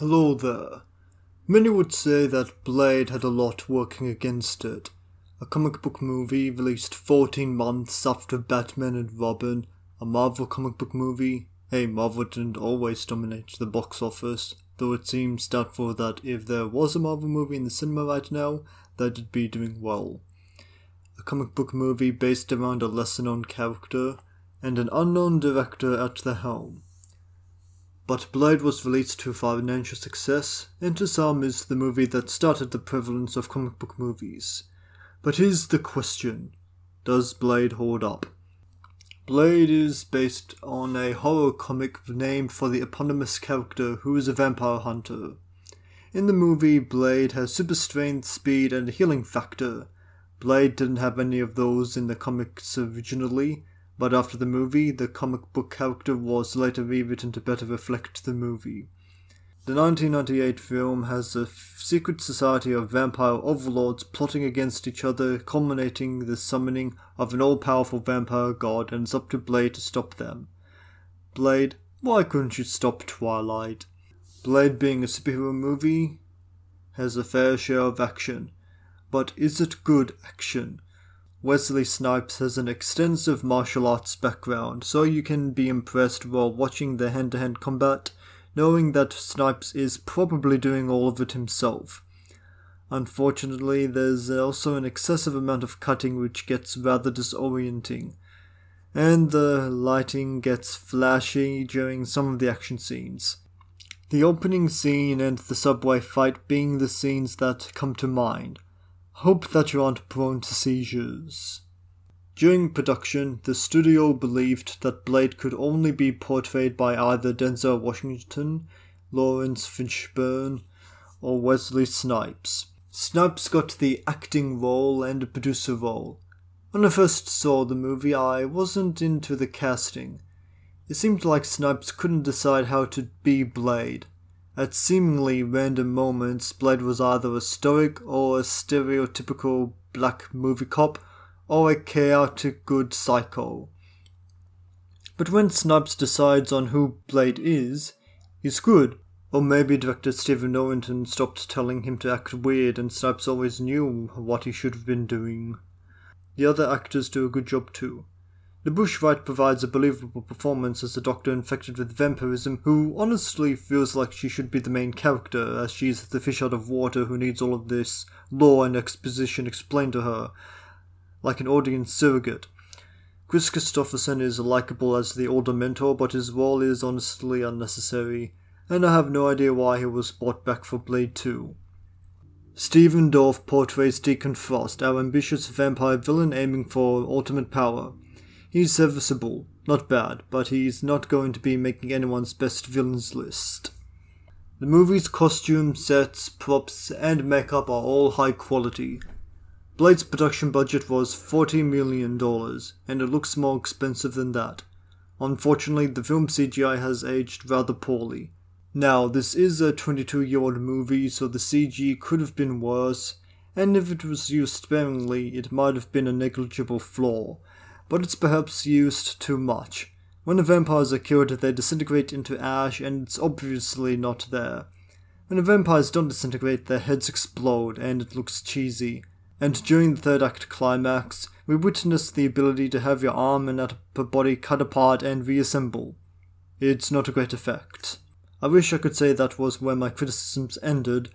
Hello there. Many would say that Blade had a lot working against it. A comic book movie released 14 months after Batman and Robin, a Marvel comic book movie. Hey, Marvel didn't always dominate the box office, though it seems doubtful that if there was a Marvel movie in the cinema right now, that it'd be doing well. A comic book movie based around a lesser-known character, and an unknown director at the helm. But Blade was released to financial success, and to some is the movie that started the prevalence of comic book movies. But here's the question: does Blade hold up? Blade is based on a horror comic named for the eponymous character who is a vampire hunter. In the movie, Blade has super strength, speed, and a healing factor. Blade didn't have any of those in the comics originally, but after the movie, the comic book character was later rewritten to better reflect the movie. The 1998 film has a secret society of vampire overlords plotting against each other, culminating the summoning of an all-powerful vampire god, and it's up to Blade to stop them. Blade, why couldn't you stop Twilight? Blade, being a superhero movie, has a fair share of action. But is it good action? Wesley Snipes has an extensive martial arts background, so you can be impressed while watching the hand-to-hand combat, knowing that Snipes is probably doing all of it himself. Unfortunately, there's also an excessive amount of cutting which gets rather disorienting, and the lighting gets flashy during some of the action scenes. The opening scene and the subway fight being the scenes that come to mind. Hope that you aren't prone to seizures. During production, the studio believed that Blade could only be portrayed by either Denzel Washington, Lawrence Fishburne, or Wesley Snipes. Snipes got the acting role and the producer role. When I first saw the movie, I wasn't into the casting. It seemed like Snipes couldn't decide how to be Blade. At seemingly random moments, Blade was either a stoic or a stereotypical black movie cop, or a chaotic good psycho. But when Snipes decides on who Blade is, he's good. Or maybe director Stephen Norrington stopped telling him to act weird and Snipes always knew what he should have been doing. The other actors do a good job too. LaBouche Wright provides a believable performance as a doctor infected with vampirism who honestly feels like she should be the main character, as she's the fish out of water who needs all of this lore and exposition explained to her, like an audience surrogate. Chris Christopherson is likable as the older mentor, but his role is honestly unnecessary, and I have no idea why he was brought back for Blade 2. Stephen Dorff portrays Deacon Frost, our ambitious vampire villain aiming for ultimate power. He's serviceable, not bad, but he's not going to be making anyone's best villains list. The movie's costumes, sets, props, and makeup are all high quality. Blade's production budget was $40 million, and it looks more expensive than that. Unfortunately, the film CGI has aged rather poorly. Now, this is a 22-year-old movie, so the CG could have been worse, and if it was used sparingly, it might have been a negligible flaw. But it's perhaps used too much. When the vampires are killed, they disintegrate into ash, and it's obviously not there. When the vampires don't disintegrate, their heads explode, and it looks cheesy. And during the third act climax, we witness the ability to have your arm and upper body cut apart and reassemble. It's not a great effect. I wish I could say that was where my criticisms ended,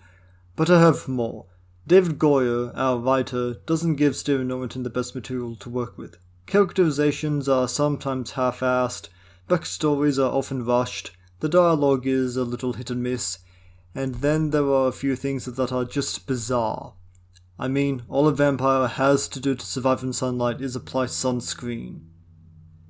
but I have more. David Goyer, our writer, doesn't give Stephen Norrington the best material to work with. Characterizations are sometimes half-assed, backstories are often rushed, the dialogue is a little hit and miss, and then there are a few things that are just bizarre. I mean, all a vampire has to do to survive in sunlight is apply sunscreen.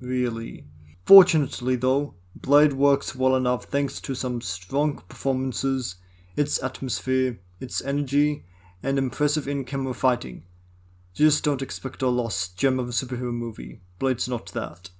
Really. Fortunately though, Blade works well enough thanks to some strong performances, its atmosphere, its energy, and impressive in-camera fighting. Just don't expect a lost gem of a superhero movie. Blade's not that.